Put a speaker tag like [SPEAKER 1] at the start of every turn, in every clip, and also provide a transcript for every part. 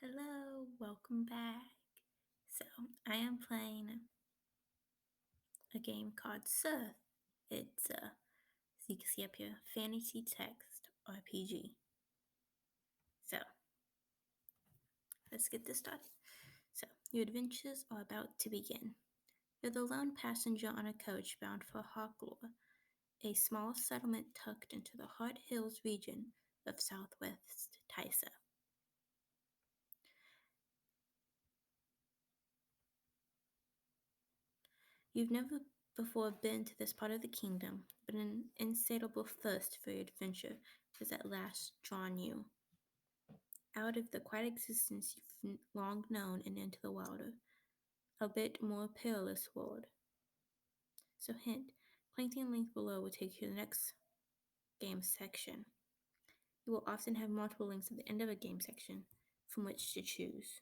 [SPEAKER 1] Hello, welcome back. So, I am playing a game called Sryth. It's as you can see up here, fantasy text RPG. So, let's get this started. So, your adventures are about to begin. You're the lone passenger on a coach bound for Hawklore, a small settlement tucked into the Hot Hills region of southwest Tysa. You've never before been to this part of the kingdom, but an insatiable thirst for adventure has at last drawn you out of the quiet existence you've long known and into the wilder, a bit more perilous world. So, hint, clicking the link below will take you to the next game section. You will often have multiple links at the end of a game section from which to choose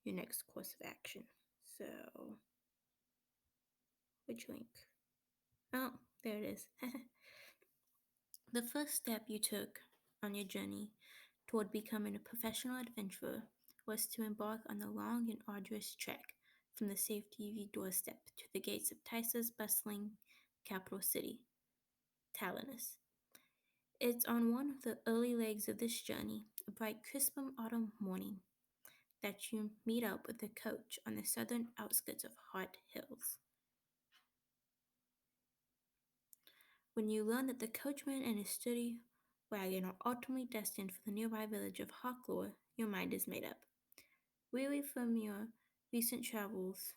[SPEAKER 1] your next course of action. So, which link? Oh, there it is. The first step you took on your journey toward becoming a professional adventurer was to embark on the long and arduous trek from the safety of your doorstep to the gates of Tysa's bustling capital city, Talanus. It's on one of the early legs of this journey, a bright, crisp autumn morning, that you meet up with the coach on the southern outskirts of Hot Hills. When you learn that the coachman and his sturdy wagon are ultimately destined for the nearby village of Hawklore, your mind is made up. Weary from your recent travels,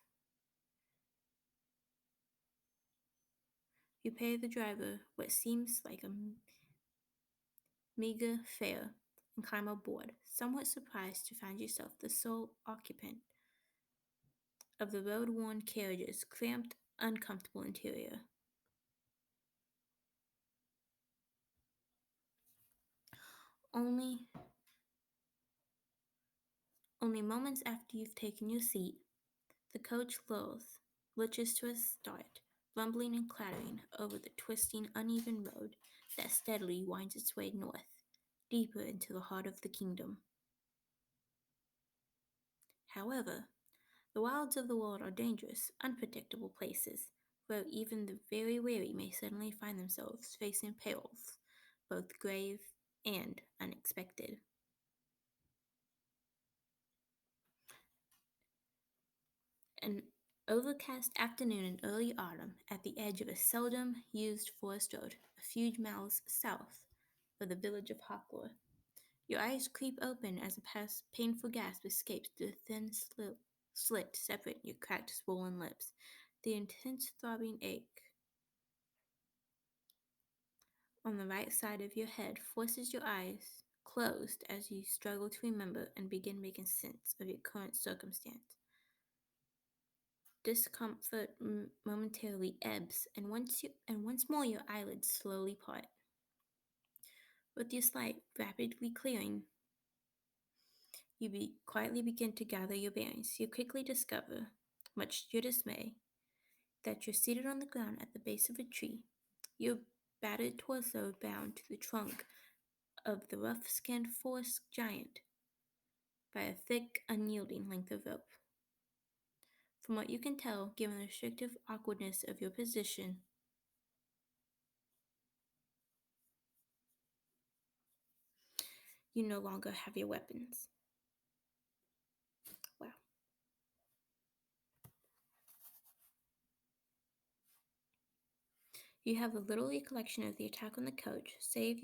[SPEAKER 1] you pay the driver what seems like a meager fare and climb aboard, somewhat surprised to find yourself the sole occupant of the road-worn carriage's cramped, uncomfortable interior. Only, only moments after you've taken your seat, the coach lurches to a start, rumbling and clattering over the twisting, uneven road that steadily winds its way north, deeper into the heart of the kingdom. However, the wilds of the world are dangerous, unpredictable places, where even the very wary may suddenly find themselves facing perils, both grave and unexpected. An overcast afternoon in early autumn at the edge of a seldom used forest road, a few miles south of the village of Hawklore. Your eyes creep open as a painful gasp escapes through the thin slit separating your cracked, swollen lips. The intense throbbing ache on the right side of your head forces your eyes closed as you struggle to remember and begin making sense of your current circumstance. Discomfort momentarily ebbs, and once more your eyelids slowly part. With your sight rapidly clearing, quietly begin to gather your bearings. You quickly discover, much to your dismay, that you're seated on the ground at the base of a tree, your battered torso bound to the trunk of the rough-skinned forest giant by a thick, unyielding length of rope. From what you can tell, given the restrictive awkwardness of your position, you no longer have your weapons. Wow. You have a little recollection of the attack on the coach, save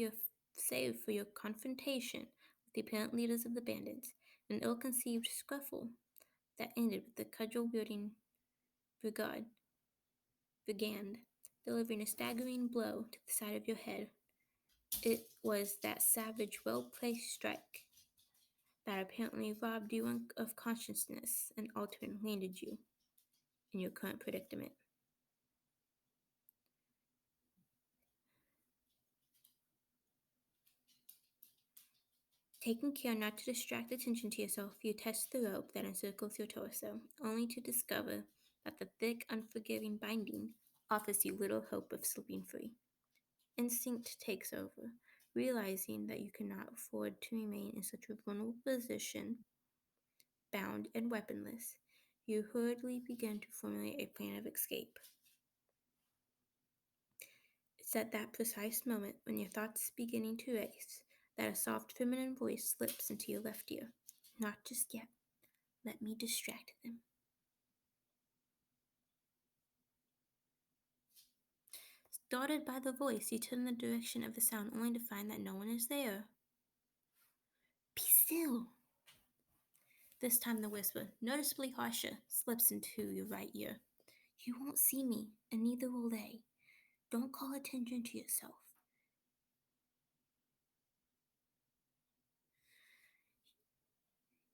[SPEAKER 1] for your confrontation with the apparent leaders of the bandits, an ill-conceived scuffle that ended with the cudgel-wielding brigand delivering a staggering blow to the side of your head. It was that savage, well-placed strike that apparently robbed you of consciousness and ultimately landed you in your current predicament. Taking care not to distract attention to yourself, you test the rope that encircles your torso, only to discover that the thick, unforgiving binding offers you little hope of slipping free. Instinct takes over, realizing that you cannot afford to remain in such a vulnerable position. bound and weaponless, you hurriedly begin to formulate a plan of escape. It's at that precise moment, when your thoughts beginning to race, that a soft feminine voice slips into your left ear. Not just yet. Let me distract them. Startled by the voice, you turn in the direction of the sound only to find that no one is there. Be still! This time the whisper, noticeably harsher, slips into your right ear. You won't see me, and neither will they. Don't call attention to yourself.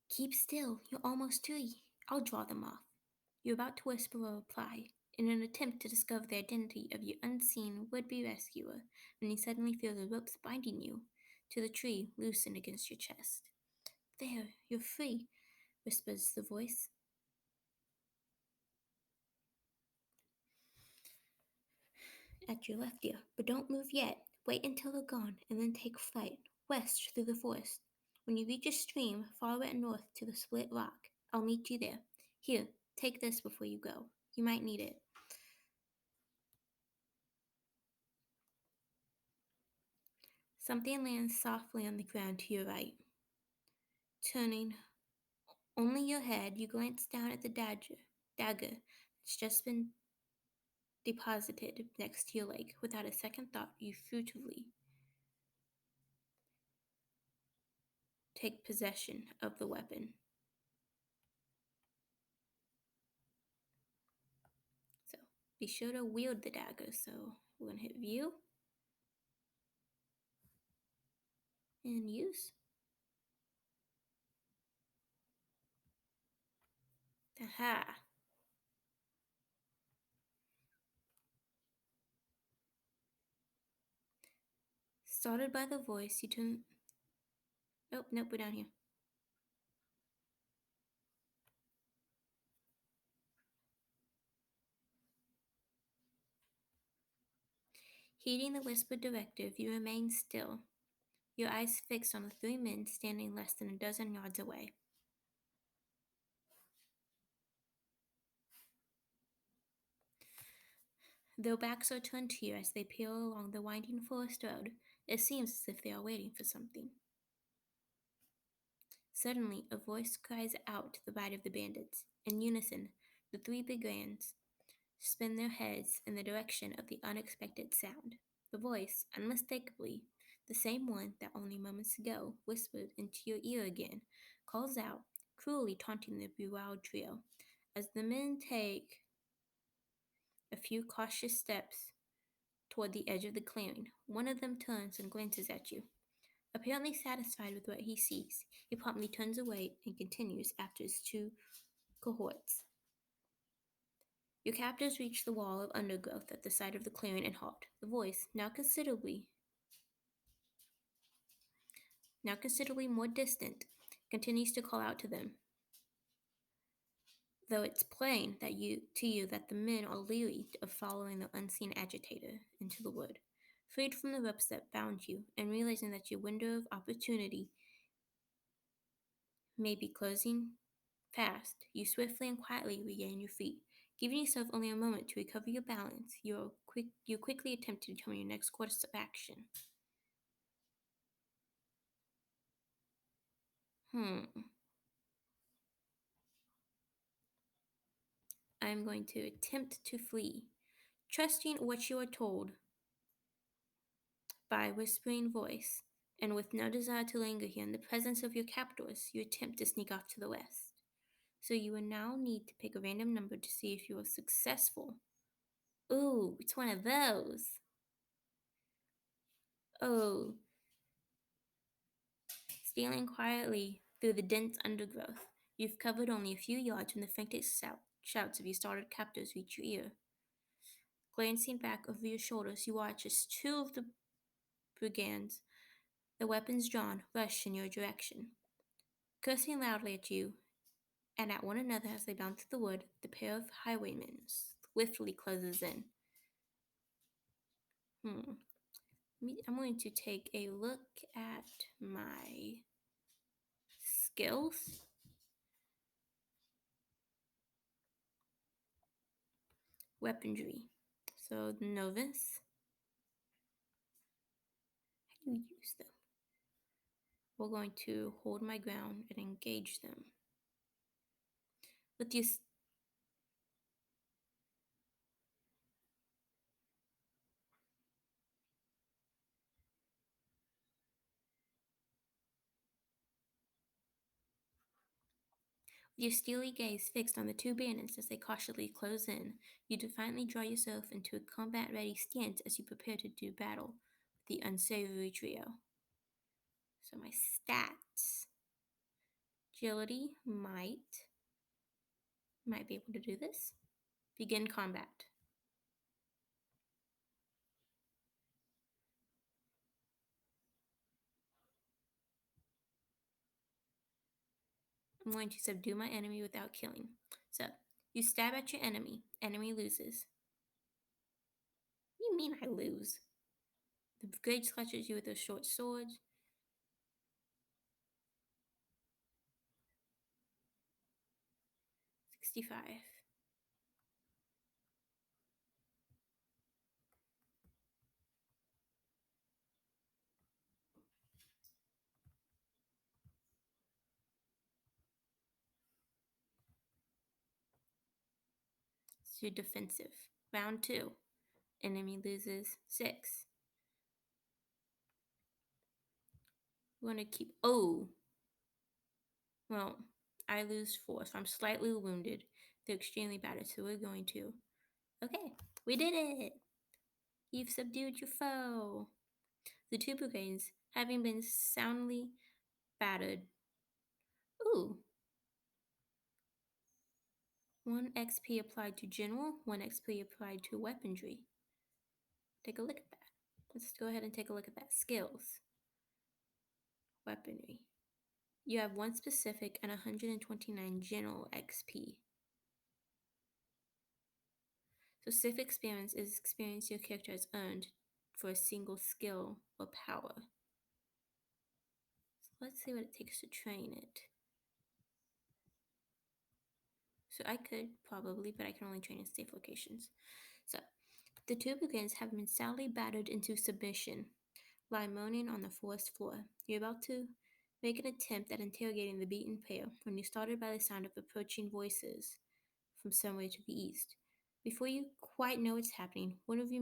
[SPEAKER 1] Keep still, you're almost free. I'll draw them off. You're about to whisper a reply in an attempt to discover the identity of your unseen would-be rescuer when you suddenly feel the ropes binding you to the tree loosen against your chest. There, you're free, whispers the voice. At your left ear, but don't move yet. Wait until they're gone, and then take flight west through the forest. When you reach a stream, follow it north to the split rock. I'll meet you there. Here, take this before you go. You might need it. Something lands softly on the ground to your right. Turning only your head, you glance down at the dagger that's just been deposited next to your leg. Without a second thought, you furtively take possession of the weapon. So be sure to wield the dagger. So we're going to hit view and use. Aha! Startled by the voice, you turn. Oh, nope, we're down here. Heeding the whispered directive, you remain still, your eyes fixed on the three men standing less than a dozen yards away. Their backs are turned to you as they peel along the winding forest road. It seems as if they are waiting for something. Suddenly, a voice cries out to the right of the bandits. In unison, the three brigands spin their heads in the direction of the unexpected sound. The voice, unmistakably the same one that only moments ago whispered into your ear again, calls out, cruelly taunting the bewildered trio. As the men take a few cautious steps toward the edge of the clearing, one of them turns and glances at you. Apparently satisfied with what he sees, he promptly turns away and continues after his two cohorts. Your captors reach the wall of undergrowth at the side of the clearing and halt. The voice, now considerably more distant, continues to call out to them, though it's plain to you that the men are leery of following the unseen agitator into the wood. Freed from the ropes that bound you, and realizing that your window of opportunity may be closing fast, you swiftly and quietly regain your feet. Giving yourself only a moment to recover your balance, you quickly attempt to determine your next course of action. I'm going to attempt to flee, trusting what you are told by a whispering voice, and with no desire to linger here in the presence of your captors, you attempt to sneak off to the west. So you will now need to pick a random number to see if you are successful. Ooh, it's one of those. Oh, stealing quietly through the dense undergrowth, you've covered only a few yards when the frantic shouts of your startled captors reach your ear. Glancing back over your shoulders, you watch as two of the brigands, their weapons drawn, rush in your direction. Cursing loudly at you and at one another as they bound through the wood, the pair of highwaymen swiftly closes in. I'm going to take a look at my skills. Weaponry. So the novice, how do you use them? We're going to hold my ground and engage them. With your steely gaze fixed on the two bandits as they cautiously close in, you defiantly draw yourself into a combat-ready stance as you prepare to do battle with the unsavory trio. So my stats: agility, might be able to do this. Begin combat. I'm going to subdue my enemy without killing. So you stab at your enemy. Enemy loses. What do you mean I lose? The brigade clutches you with a short sword. 65. So defensive. Round 2. Enemy loses 6. We're going to keep. Oh! Well, I lose 4, so I'm slightly wounded. They're extremely battered, so we're going to. Okay, we did it! You've subdued your foe. The two brigades, having been soundly battered. Ooh! 1 XP applied to general, 1 XP applied to weaponry. Take a look at that. Let's go ahead and take a look at that. Skills. Weaponry. You have 1 specific and 129 general XP. So civic experience is experience your character has earned for a single skill or power. So let's see what it takes to train it. So I could probably, but I can only train in safe locations. So the two brigands have been soundly battered into submission, lie moaning on the forest floor. You're about to make an attempt at interrogating the beaten pair when you're startled by the sound of approaching voices from somewhere to the east. Before you quite know what's happening, one of the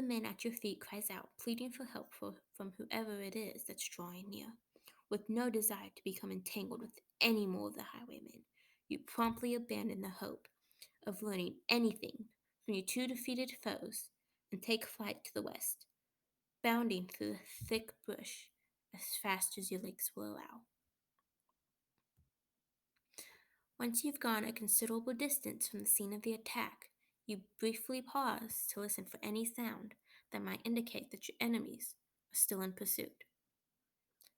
[SPEAKER 1] men at your feet cries out, pleading for help from whoever it is that's drawing near. With no desire to become entangled with any more of the highwaymen, you promptly abandon the hope of learning anything from your two defeated foes and take flight to the west, bounding through the thick bush as fast as your legs will allow. Once you've gone a considerable distance from the scene of the attack, you briefly pause to listen for any sound that might indicate that your enemies are still in pursuit.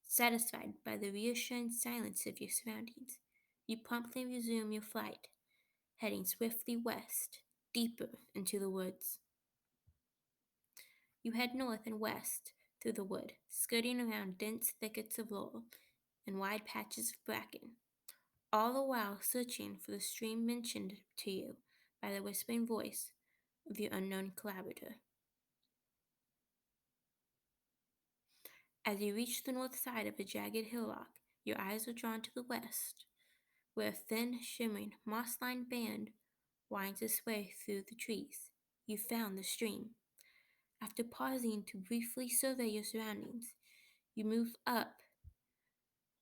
[SPEAKER 1] Satisfied by the reassuring silence of your surroundings, you promptly resume your flight, heading swiftly west, deeper into the woods. You head north and west through the wood, skirting around dense thickets of laurel and wide patches of bracken, all the while searching for the stream mentioned to you by the whispering voice of your unknown collaborator. As you reach the north side of a jagged hillock, your eyes are drawn to the west, where a thin, shimmering, moss-lined band winds its way through the trees. You found the stream. After pausing to briefly survey your surroundings, you move up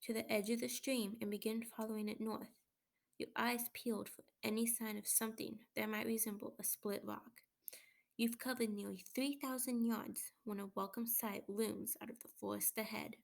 [SPEAKER 1] to the edge of the stream and begin following it north, your eyes peeled for any sign of something that might resemble a split rock. You've covered nearly 3,000 yards when a welcome sight looms out of the forest ahead.